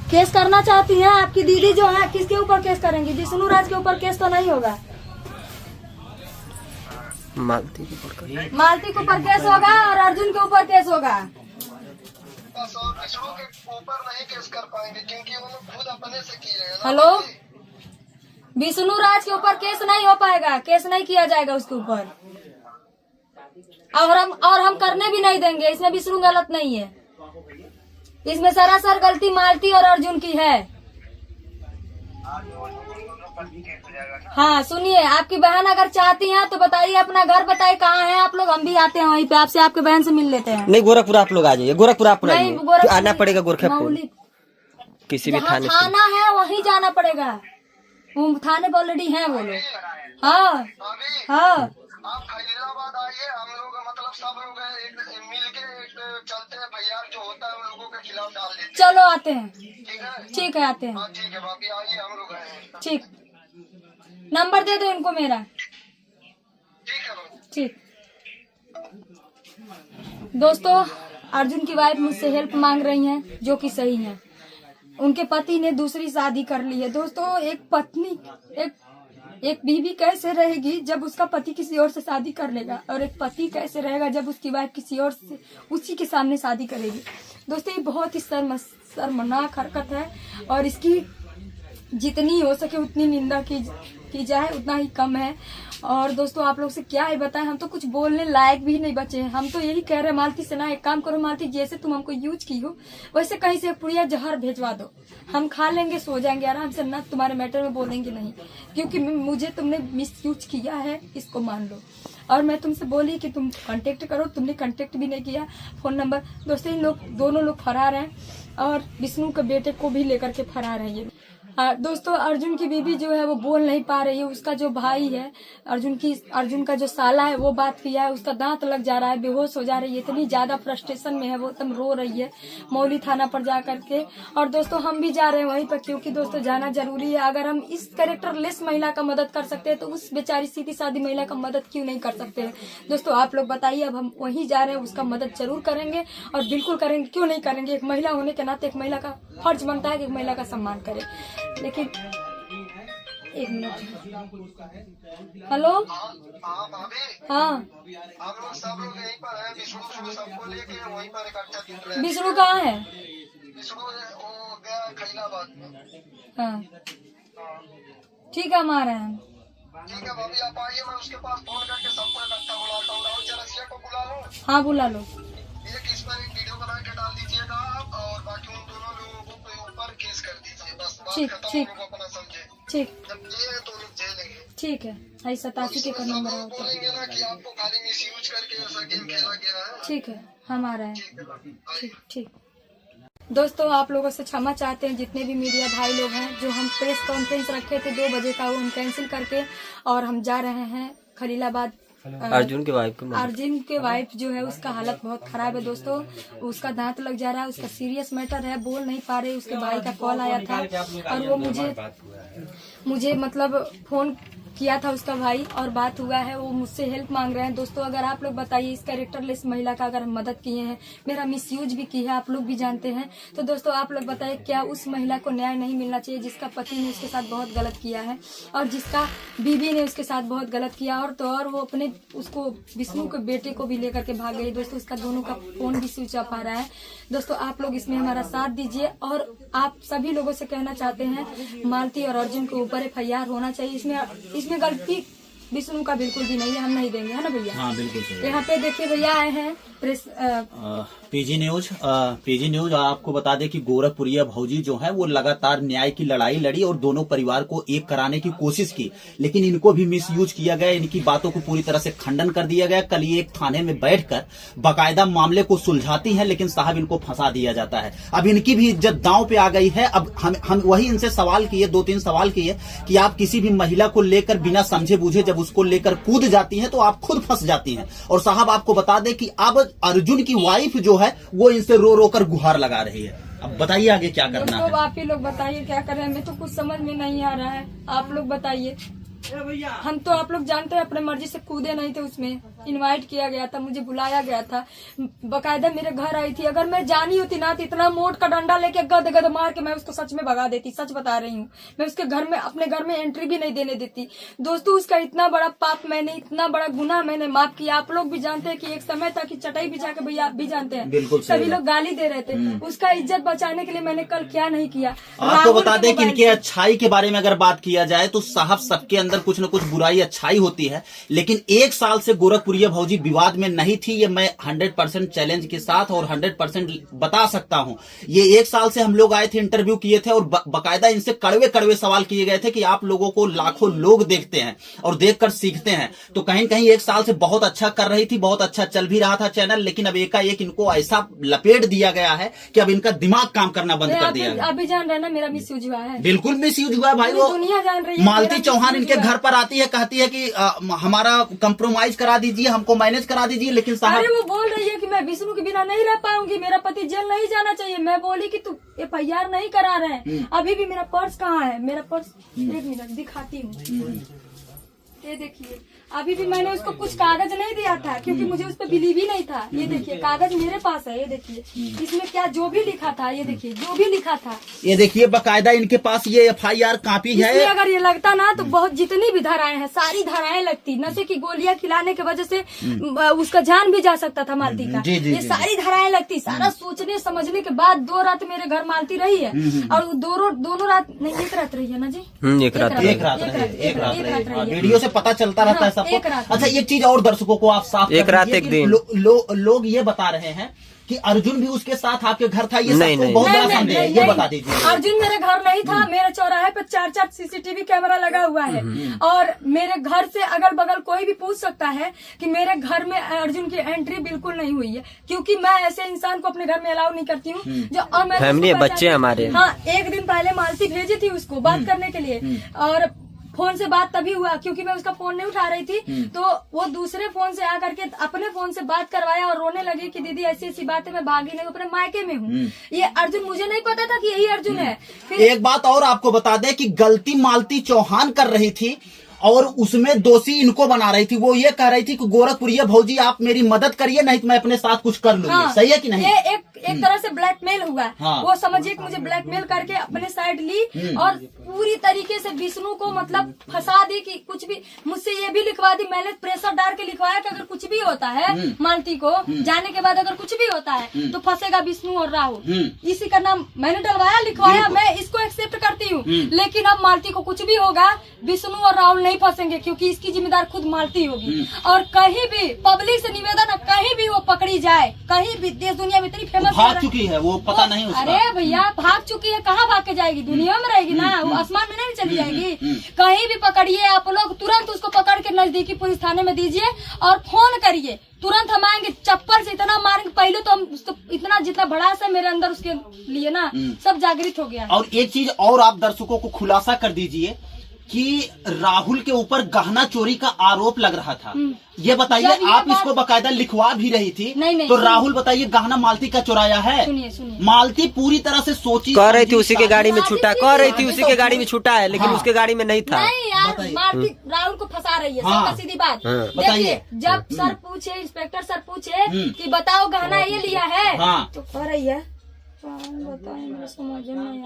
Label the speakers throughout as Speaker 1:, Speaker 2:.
Speaker 1: Case करना चाहती हैं आपकी दीदी जो है, किसके ऊपर केस करेंगी? विष्णु राज के ऊपर केस तो नहीं होगा, मालती के ऊपर केस होगा और अर्जुन के ऊपर केस होगा।
Speaker 2: विष्णु के ऊपर नहीं केस कर पाएंगे क्योंकि उन्होंने खुद अपने से किए हैं।
Speaker 1: हेलो, विष्णु राज के ऊपर केस नहीं हो पाएगा, केस नहीं किया जाएगा उसके ऊपर, और हम करने भी नहीं देंगे। इसमें विष्णु गलत नहीं है, इसमें सरासर गलती मालती और अर्जुन की है। हाँ सुनिए, आपकी बहन अगर चाहती हैं तो बताइए, अपना घर बताइए कहाँ है आप लोग, हम भी आते हैं वहीं पे, आपसे आपके बहन से मिल लेते हैं।
Speaker 3: नहीं, गोरखपुर आप लोग आ जाइए, गोरखपुर आप
Speaker 1: नहीं,
Speaker 3: आना पड़ेगा, गोरखपुर किसी भी थाने
Speaker 1: थाना है वहीं जाना पड़ेगा, वो थाने पे ऑलरेडी है वो लोग। हाँ हाँ,
Speaker 2: आप खलीलाबाद आइए, हम लोग मतलब सब लोग मिल के चलते हैं, भैया जो होता है उन लोगों के खिलाफ डाल देते हैं।
Speaker 1: चलो आते हैं, ठीक है आते हैं।
Speaker 2: हाँ ठीक है भाभी, आइए हम लोग आए।
Speaker 1: ठीक, नंबर दे दो इनको मेरा।
Speaker 2: ठीक है भाभी।
Speaker 1: ठीक। दोस्तों, अर्जुन की वाइफ मुझसे हेल्प मांग रही हैं, जो कि सही है। उनके पति ने दूसरी शादी कर ली है। दोस्तों, एक पत्नी एक बीवी कैसे रहेगी जब उसका पति किसी और से शादी कर लेगा, और एक पति कैसे रहेगा जब उसकी वाइफ किसी और से उसी के सामने शादी करेगी। दोस्तों, ये बहुत ही शर्मनाक हरकत है, और इसकी जितनी हो सके उतनी निंदा की जाए उतना ही कम है। और दोस्तों, आप लोग से क्या ही बताएं, हम तो कुछ बोलने लायक भी नहीं बचे हैं। हम तो यही कह रहे हैं मालती से ना, एक काम करो मालती, जैसे तुम हमको यूज की हो वैसे कहीं से पुड़िया जहर भेजवा दो, हम खा लेंगे, सो जाएंगे आराम से, ना तुम्हारे मैटर में बोलेंगे नहीं, क्योंकि मुझे तुमने मिस यूज किया है, इसको मान लो। और मैं तुमसे बोली कि तुम कांटेक्ट करो, तुमने कांटेक्ट भी नहीं किया, फोन नंबर। दोस्तों, इन लोग दोनों लोग फरार हैं, और विष्णु के बेटे को भी लेकर के फरार है ये। दोस्तों, अर्जुन की बीवी जो है वो बोल नहीं पा रही है, उसका जो भाई है अर्जुन का जो साला है वो बात किया है, उसका दांत लग जा रहा है, बेहोश हो जा रही है, इतनी ज्यादा फ्रस्ट्रेशन में है वो, एकदम रो रही है मौली थाना पर जा करके। और दोस्तों, हम भी जा रहे हैं वहीं पर, क्योंकि दोस्तों जाना जरूरी है। अगर हम इस कैरेक्टर लेस महिला का मदद कर सकते हैं तो उस बेचारी सीधी सादी महिला का मदद क्यों नहीं कर सकते हैं? दोस्तों, आप लोग बताइए, अब हम वहीं जा रहे हैं, उसका मदद जरूर करेंगे, और बिल्कुल करेंगे, क्यों नहीं करेंगे। एक महिला होने के नाते एक महिला का फर्ज बनता है कि एक महिला का सम्मान करे। लेकिन एक मिनट, हेलो, हाँ,
Speaker 2: हम लोग सब लोग यहीं पर हैं, विष्णु सबको लेके वहीं पर इकट्ठा दिख रहे हैं।
Speaker 1: विष्णु कहाँ है?
Speaker 2: विष्णु वो गया खलीलाबाद में।
Speaker 1: हाँ ठीक है, हम आ रहे हैं।
Speaker 2: ठीक है भाभी, आप आइए, मैं उसके पास फोन करके सबको इकट्ठा बुलाता हूँ। राहुल चरसिया को बुला लो।
Speaker 1: हाँ बुला लो।
Speaker 2: एक इस पर एक वीडियो बना के डाल दीजिएगा आप, और बाकी उन दोनों लोगों के ऊपर केस कर दीजिए, बस बात खत्म,
Speaker 1: ठीक,
Speaker 2: लोग अपना समझे।
Speaker 1: ठीक,
Speaker 2: जब ये तो लोग झेलेंगे।
Speaker 1: ठीक है, 87 के नंबर है।
Speaker 2: बोलेंगे ना कि आपको खाली मिसयूज करके ऐसा गेम खेला गया है।
Speaker 1: ठीक है, हम आ रहे हैं।
Speaker 2: ठीक है भाभी,
Speaker 1: ठीक ठीक। दोस्तों, आप लोगों से क्षमा चाहते हैं, जितने भी मीडिया भाई लोग हैं, जो हम प्रेस कॉन्फ्रेंस रखे थे 2 बजे का, वो हम कैंसिल करके, और हम जा रहे हैं खलीलाबाद।
Speaker 3: अर्जुन के वाइफ जो है उसका हालत बहुत खराब है दोस्तों, उसका दांत लग जा रहा है, उसका सीरियस मैटर है, बोल नहीं पा रहे। उसके भाई का कॉल आया था, और वो मुझे मतलब फोन किया था उसका भाई, और बात हुआ है, वो मुझसे हेल्प मांग रहे हैं। दोस्तों, अगर आप लोग बताइए, इस कैरेक्टरलेस महिला का अगर हम मदद किए हैं, मेरा मिसयूज भी की है, आप लोग भी जानते हैं, तो दोस्तों आप लोग बताइए, क्या उस महिला को न्याय नहीं मिलना चाहिए जिसका पति ने उसके साथ बहुत गलत किया है, और जिसका बीवी ने उसके साथ बहुत गलत किया, और वो अपने उसको विष्णु के बेटे को भी लेकर के भाग गई। दोस्तों, उसका दोनों का फोन भी स्विच ऑफ आ रहा है। दोस्तों, आप लोग इसमें हमारा साथ दीजिए, और आप सभी लोगों से कहना चाहते हैं, मालती और अर्जुन के ऊपर FIR होना चाहिए। इसमें गलती विष्णु का बिल्कुल भी नहीं है, हम नहीं देंगे, है ना भैया?
Speaker 4: हाँ बिल्कुल।
Speaker 1: यहाँ पे देखिए भैया आए हैं प्रेस
Speaker 4: पीजी न्यूज आपको बता दें कि गोरखपुरिया भौजी जो है वो लगातार न्याय की लड़ाई लड़ी और दोनों परिवार को एक कराने की कोशिश की, लेकिन इनको भी मिसयूज किया गया, इनकी बातों को पूरी तरह से खंडन कर दिया गया। कल ये एक थाने में बैठकर बाकायदा मामले को सुलझाती हैं, लेकिन साहब इनको फंसा दिया जाता है। अब इनकी भी इज्जत दांव पे आ गई है। अब हम वही इनसे सवाल किए, 2-3 सवाल किए कि आप किसी भी महिला को लेकर बिना समझे बूझे जब उसको लेकर कूद जाती हैं तो आप खुद फंस जाती हैं। और साहब आपको बता दें कि अब अर्जुन की वाइफ जो है वो इनसे रो रो कर गुहार लगा रही है। अब बताइए आगे क्या करना है?
Speaker 1: आप ही लोग बताइए क्या करें, हमें तो कुछ समझ में नहीं आ रहा है, आप लोग बताइए। हम तो आप लोग जानते हैं अपने मर्जी से कूदे नहीं थे उसमें, इनवाइट किया गया था, मुझे बुलाया गया था, बकायदा मेरे घर आई थी। अगर मैं जानी होती ना तो इतना मोट का डंडा लेके गद गद मार के मैं उसको सच में भगा देती। सच बता रही हूँ, मैं उसके घर में, अपने घर में एंट्री भी नहीं देने देती। दोस्तों, उसका इतना बड़ा पाप मैंने, इतना बड़ा गुनाह मैंने माफ किया। आप लोग भी जानते हैं कि एक समय था कि चटाई बिछा के, भैया आप भी जानते हैं, सभी लोग गाली दे रहे थे। उसका इज्जत बचाने के लिए मैंने कल क्या नहीं किया।
Speaker 4: आपको बता दें कि इनके अच्छाई के बारे में अगर बात किया जाए तो साहब सबके अंदर कुछ न कुछ बुराई अच्छाई होती है, लेकिन 1 साल से गोरखपुरिया भौजी विवाद में नहीं थी। ये मैं 100% चैलेंज के साथ और 100% बता सकता हूं। ये 1 साल से हम लोग आए थे, इंटरव्यू किए थे और बकायदा इनसे कड़वे कड़वे सवाल किए गए थे कि आप लोगों को लाखों लोग देखते हैं और देखकर सीखते हैं। तो कहीं न कहीं 1 साल से बहुत अच्छा कर रही थी, बहुत अच्छा चल भी रहा था चैनल, लेकिन अब एकाएक इनको ऐसा लपेट दिया गया है कि अब इनका दिमाग काम करना बंद कर दिया गया।
Speaker 1: अभी जान रहे ना मेरा मिसयूज हुआ है।
Speaker 4: बिल्कुल मिसयूज हुआ है भाई। वो
Speaker 1: दुनिया जान रही है।
Speaker 4: मालती चौहान इनके घर पर आती है, कहती है कि हमारा कंप्रोमाइज करा दीजिए, हमको मैनेज करा दीजिए, लेकिन साहब
Speaker 1: अरे वो बोल रही है कि मैं विष्णु के बिना नहीं रह पाऊंगी, मेरा पति जेल नहीं जाना चाहिए। मैं बोली कि तू FIR नहीं करा रहे। अभी भी मेरा पर्स कहाँ है? मेरा पर्स 1 मिनट दिखाती हूँ। ये देखिए, अभी भी मैंने उसको कुछ कागज नहीं दिया था क्योंकि मुझे उस पर बिलीव ही नहीं था। ये देखिए कागज मेरे पास है, ये देखिए इसमें क्या जो भी लिखा था, ये देखिए जो भी लिखा था।
Speaker 4: ये देखिए बकायदा इनके पास ये FIR कॉपी है।
Speaker 1: इसमें अगर ये लगता ना तो बहुत जितनी भी धाराएं हैं सारी धाराएं लगती। नशे की गोलियां खिलाने की वजह से उसका जान भी जा सकता था मालती का। ये सारी धाराएं लगती। सारा सोचने समझने के बाद 2 रात मेरे घर मालती रही है और दोनों रात नहीं, 1 रात रही है ना जी,
Speaker 4: एक रात वीडियो से पता चलता रहता है सबको। अच्छा, एक चीज और दर्शकों को आप साफ
Speaker 5: एक रात एक दिन
Speaker 4: लोग ये बता रहे हैं कि अर्जुन भी उसके साथ आपके घर था। ये नहीं, बहुत बड़ा संदेह है, ये बता दीजिए।
Speaker 1: अर्जुन मेरे घर नहीं था। मेरे चौराहे पे 4 CCTV कैमरा लगा हुआ है और मेरे घर से अगल बगल कोई भी पूछ सकता है कि मेरे घर में अर्जुन की एंट्री बिल्कुल नहीं हुई है, क्योंकि मैं ऐसे इंसान को अपने घर में अलाउ नहीं करती हूँ जो
Speaker 5: फैमिली बच्चे हमारे।
Speaker 1: हाँ, 1 दिन पहले मालती भेजी थी उसको बात करने के लिए और फोन से बात तभी हुआ क्योंकि मैं उसका फोन नहीं उठा रही थी। तो वो दूसरे फोन से आकर के अपने फोन से बात करवाया और रोने लगी कि दीदी ऐसी ऐसी बात है, मैं भागी नहीं, अपने मायके में हूँ। ये अर्जुन, मुझे नहीं पता था कि यही अर्जुन है। फिर
Speaker 4: एक बात और आपको बता दें कि गलती मालती चौहान कर रही थी और उसमें दोषी इनको बना रही थी। वो ये कह रही थी कि गोरखपुरिया भौजी आप मेरी मदद करिए, नहीं तो मैं अपने साथ कुछ कर लूंगी।
Speaker 1: हाँ,
Speaker 4: सही है कि नहीं?
Speaker 1: ये एक तरह से ब्लैकमेल हुआ।
Speaker 4: हाँ।
Speaker 1: वो समझिए कि मुझे ब्लैकमेल करके अपने साइड ली और पूरी तरीके से विष्णु को मतलब फंसा दी कि कुछ भी मुझसे ये भी लिखवा दी। मैंने प्रेशर डाल के लिखवाया कि अगर कुछ भी होता है मालती को जाने के बाद, अगर कुछ भी होता है तो फंसेगा विष्णु और राहुल। इसी का नाम मैंने डलवाया, लिखवाया। मैं इसको एक्सेप्ट करती हूँ, लेकिन अब मालती को कुछ भी होगा विष्णु और राहुल नहीं फंसेंगे क्योंकि इसकी जिम्मेदार खुद मालती होगी। और कहीं भी पब्लिक से निवेदन है, कहीं भी वो पकड़ी जाए, कहीं भी देश दुनिया में इतनी फेमस
Speaker 4: भाग चुकी है वो, पता नहीं उसका।
Speaker 1: अरे भैया भाग चुकी है, कहाँ भाग के जाएगी? दुनिया में रहेगी ना, वो आसमान में नहीं चली जाएगी। कहीं भी पकड़िए आप लोग, तुरंत उसको पकड़ के नजदीकी पुलिस थाने में दीजिए और फोन करिए, तुरंत हम आएंगे। चप्पल से इतना मारेंगे, पहले तो हम उसको इतना जितना भड़ास है मेरे अंदर उसके लिए ना सब जागृत हो गया।
Speaker 4: और एक चीज और आप दर्शकों को खुलासा कर दीजिए कि राहुल के ऊपर गहना चोरी का आरोप लग रहा था। ये बताइए, आप इसको बकायदा लिखवा भी रही थी।
Speaker 1: नहीं,
Speaker 4: तो राहुल बताइए गहना मालती का चुराया है?
Speaker 1: सुनिए,
Speaker 4: मालती पूरी तरह से सोची
Speaker 5: कह रही थी उसी के गाड़ी में छूटा, कह रही थी उसी के गाड़ी में छूटा है, लेकिन उसके गाड़ी में नहीं था।
Speaker 1: नहीं यार, मालती राहुल को फंसा रही है।
Speaker 4: हाँ,
Speaker 1: सीधी बात।
Speaker 4: बताइए।
Speaker 1: देखिए, जब सर पूछे, इंस्पेक्टर सर पूछे कि बताओ गहना ये लिया है, तो कह रही है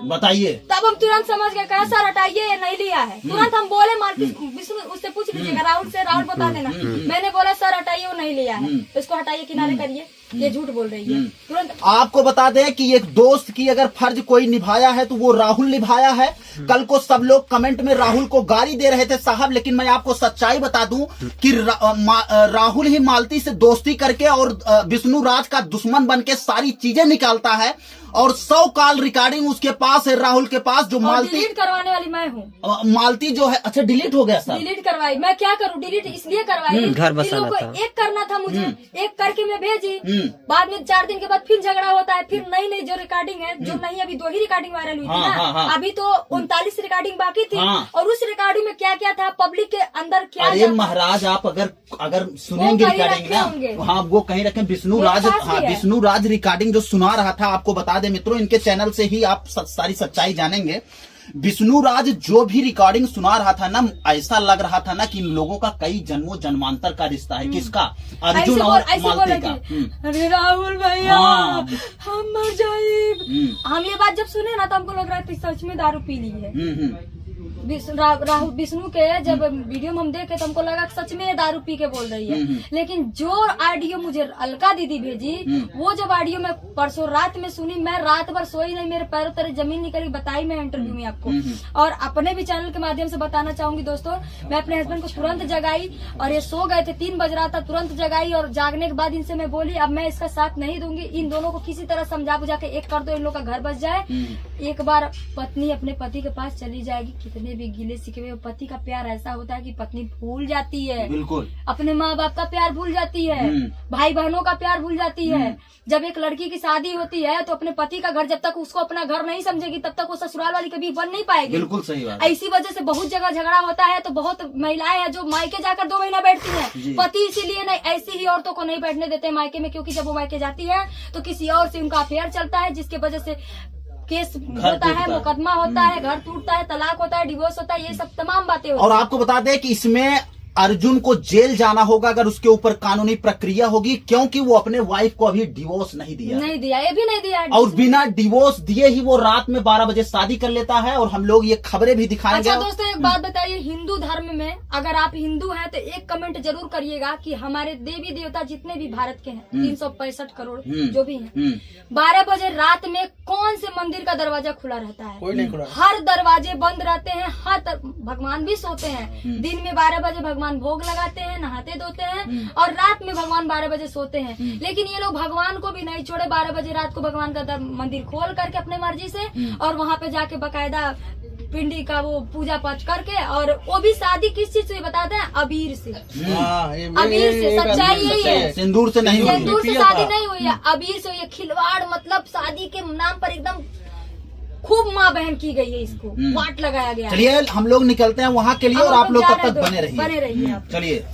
Speaker 4: बताइए।
Speaker 1: तब हम तुरंत समझ गए, कहा सर हटाइए, ये नहीं लिया है। तुरंत हम बोले मालती विष्णु उससे पूछ लीजिएगा, राहुल से, राहुल बता देना। मैंने बोला सर हटाइए, वो नहीं लिया है, इसको हटाइए, किनारे करिए, ये झूठ बोल रही है। तुरंत
Speaker 4: आपको बता दें कि एक दोस्त की अगर फर्ज कोई निभाया है तो वो राहुल निभाया है। कल को सब लोग कमेंट में राहुल को गाली दे रहे थे साहब, लेकिन मैं आपको सच्चाई बता दूं कि राहुल ही मालती से दोस्ती करके और विष्णु राज का दुश्मन बन के सारी चीजें निकालता है और 100 कॉल रिकॉर्डिंग उसके पास है, राहुल के पास, जो मालती
Speaker 1: डिलीट करवाने वाली मैं हूँ।
Speaker 4: मालती जो है, अच्छा डिलीट हो गया सर?
Speaker 1: डिलीट करवाई, मैं क्या करूँ, डिलीट इसलिए करवाई,
Speaker 5: घर बसाना
Speaker 1: इन लोगों
Speaker 5: था।
Speaker 1: को एक करना था मुझे, एक करके मैं भेजी। बाद में 4 दिन के बाद फिर झगड़ा होता है, फिर नई जो रिकॉर्डिंग है, जो नहीं अभी 2 ही रिकॉर्डिंग वायरल हुई थी ना, अभी तो 39 रिकॉर्डिंग बाकी थी। और उस रिकॉर्डिंग में क्या क्या था, पब्लिक के अंदर क्या,
Speaker 4: अरे महाराज आप अगर सुनेंगे रिकॉर्डिंग ना, हाँ वो कहीं रखें, विष्णु राज रिकॉर्डिंग जो सुना रहा था, आपको बता बता दें मित्रों, इनके चैनल से ही आप सारी सच्चाई जानेंगे। विष्णु राज जो भी रिकॉर्डिंग सुना रहा था ना, ऐसा लग रहा था ना कि इन लोगों का कई जन्मों जन्मांतर का रिश्ता है। किसका? अर्जुन और मालती का।
Speaker 1: अरे राहुल भैया,
Speaker 4: हाँ।
Speaker 1: हम मर जाए। हम ये बात जब सुने ना तो हमको लग रहा था सच में दारू पी ली है। राहुल विष्णु के जब वीडियो में हम देखे तो हमको लगा कि सच में दारू पी के बोल रही है। लेकिन जो ऑडियो मुझे अलका दीदी भेजी, वो जब ऑडियो में परसों रात में सुनी, मैं रात भर सोई नहीं, मेरे पैरों तरह जमीन निकली। बताई मैं इंटरव्यू में आपको, और अपने भी चैनल के माध्यम से बताना चाहूंगी दोस्तों। मैं अपने हस्बैंड को तुरंत जगाई, और ये सो गए थे, 3 बज रहा था, तुरंत जगाई। और जागने के बाद इनसे मैं बोली अब मैं इसका साथ नहीं दूंगी, इन दोनों को किसी तरह समझा बुझा के एक कर दो, इन लोग का घर बच जाए। एक बार पत्नी अपने पति के पास चली जाएगी, कितने भी गिले शिकवे, पति का प्यार ऐसा होता है कि पत्नी भूल जाती है।
Speaker 4: बिल्कुल
Speaker 1: अपने माँ बाप का प्यार भूल जाती है, भाई बहनों का प्यार भूल जाती है। जब एक लड़की की शादी होती है तो अपने पति का घर, जब तक उसको अपना घर नहीं समझेगी तब तक वो ससुराल वाली कभी बन नहीं पाएगी।
Speaker 4: बिल्कुल सही बात।
Speaker 1: ऐसी वजह से बहुत जगह झगड़ा होता है। तो बहुत महिलाएं हैं जो मायके जाकर 2 महीना बैठती हैं, पति इसीलिए नहीं, ऐसी ही औरतों को नहीं बैठने देते मायके में, क्योंकि जब वो मायके जाती है तो किसी और से उनका अफेयर चलता है, जिसके वजह से केस होता है, मुकदमा होता है, घर टूटता है, तलाक होता है, डिवोर्स होता है, ये सब तमाम बातें होती
Speaker 4: और आपको बता दें कि इसमें अर्जुन को जेल जाना होगा अगर उसके ऊपर कानूनी प्रक्रिया होगी, क्योंकि वो अपने वाइफ को अभी डिवोर्स नहीं दिया,
Speaker 1: ये भी नहीं दिया।
Speaker 4: और बिना डिवोर्स दिए ही वो रात में 12 बजे शादी कर लेता है। और हम लोग ये खबरें भी दिखाएंगे।
Speaker 1: अच्छा दोस्तों, एक बात बताइए, हिंदू धर्म में अगर आप हिंदू हैं तो एक कमेंट जरूर करिएगा कि हमारे देवी देवता जितने भी भारत के हैं, 365 करोड़ जो भी हैं, 12 बजे रात में कौन से मंदिर का दरवाजा खुला रहता है?
Speaker 6: कोई नहीं खुला।
Speaker 1: हर दरवाजे बंद रहते हैं, हर भगवान भी सोते हैं। दिन में 12 बजे भगवान भोग लगाते हैं, नहाते धोते हैं, और रात में भगवान 12 बजे सोते हैं। लेकिन ये लोग भगवान को भी नहीं छोड़े, 12 बजे रात को भगवान का मंदिर खोल करके अपने मर्जी से, और वहाँ पे जाके बकायदा पिंडी का वो पूजा पाठ करके, और वो भी शादी किस चीज से बताते हैं? अबीर से। अबीर से सच्चाई यही है,
Speaker 4: सिंदूर से नहीं,
Speaker 1: सिंदूर से शादी नहीं हुई है, अबीर से हुई है। खिलवाड़ मतलब शादी के नाम पर एकदम खूब माँ बहन की गई है, इसको वाट लगाया गया।
Speaker 4: चलिए हम लोग निकलते हैं वहाँ के लिए, और आप लोग तब तक बने रहिए।
Speaker 1: आप।
Speaker 4: चलिए।